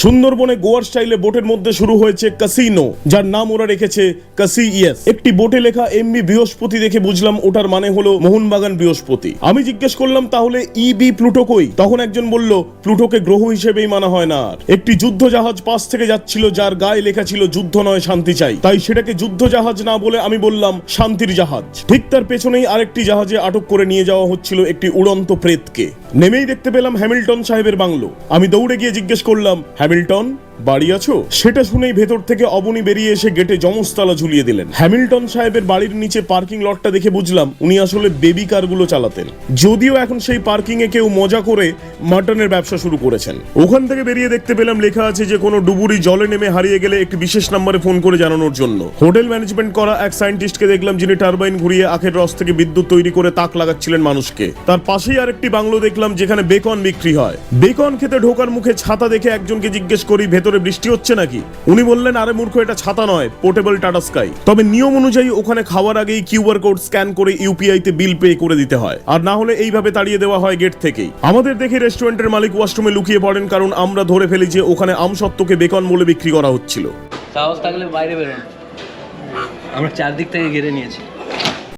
সুন্দরবনে গোয়ার স্টাইলে বোটের মধ্যে শুরু হয়েছে ক্যাসিনো, যার নাম ওরা রেখেছে ক্যাসিইএস। একটি বোটে লেখা এমবি বৃহস্পতি দেখে বুঝলাম ওটার মানে হলো মোহনবাগান বৃহস্পতি। আমি জিজ্ঞেস করলাম তাহলে ইবি প্লুটো কই? তখন একজন বলল প্লুটোকে গ্রহ হিসেবেই মানা হয় না। আর একটি যুদ্ধ জাহাজ পাশ থেকে যাচ্ছিল, যার গায়ে লেখা ছিল যুদ্ধ নয় শান্তি চাই। তাই সেটাকে যুদ্ধ জাহাজ না বলে আমি বললাম শান্তির জাহাজ। ঠিক তার পেছনেই আরেকটি জাহাজে আটক করে নিয়ে যাওয়া হচ্ছিল একটি উড়ন্ত প্রেতকে। নেমেই দেখতে পেলাম হ্যামিল্টন সাহেবের বাংলো। আমি দৌড়ে গিয়ে জিজ্ঞেস করলাম, হ্যামিল্টন বাড়ি আছো? সেটা শুনেই ভেতর থেকে অবনী বেরিয়ে এসে গেটে যমজতালা ঝুলিয়ে দিলেন। হ্যামিল্টন সাহেবের বাড়ির নিচে পার্কিং লটটা দেখে বুঝলাম উনি আসলে বেবি কারগুলো চালাতেন, যদিও এখন সেই পার্কিং এ কেউ মজা করে মাটনের ব্যবসা শুরু করেছেন। ওখান থেকে বেরিয়ে দেখতে পেলাম লেখা আছে যে কোনো ডুবুরি জলে নেমে হারিয়ে গেলে একটি বিশেষ নম্বরে ফোন করে জানানোর জন্য। হোটেল ম্যানেজমেন্ট করা এক সায়েন্টিস্টকে দেখলাম, যিনি টারবাইন ঘুরিয়ে আখের রস থেকে বিদ্যুৎ তৈরি করে তাক লাগাচ্ছিলেন মানুষকে। তার পাশেই আরেকটি বাংলো দেখলাম যেখানে বেকন বিক্রি হয়। বেকন খেতে ঢোকার মুখে ছাতা দেখে একজনকে জিজ্ঞেস করি, ভেতরে বৃষ্টি হচ্ছে নাকি? উনি বললেন, আরে মূর্খ, এটা ছাতা নয়, পোর্টেবল টাটা স্কাই। তবে নিয়ম অনুযায়ী ওখানে খাওয়ার আগেই কিউআর কোড স্ক্যান করে ইউপিআই তে বিল পে করে দিতে হয়, আর না হলে এইভাবে তাড়িয়ে দেওয়া হয় গেট থেকেই। আমাদের দেখে রেস্টুরেন্টের মালিক ওয়াশরুমে লুকিয়ে পড়েন, কারণ আমরা ধরে ফেলি যে ওখানে আমসত্ত্বকে বেকন বলে বিক্রি করা হচ্ছিল। সাহস থাকলে বাইরে বেরোন, আমরা চারদিক থেকে ঘিরে নিয়েছি।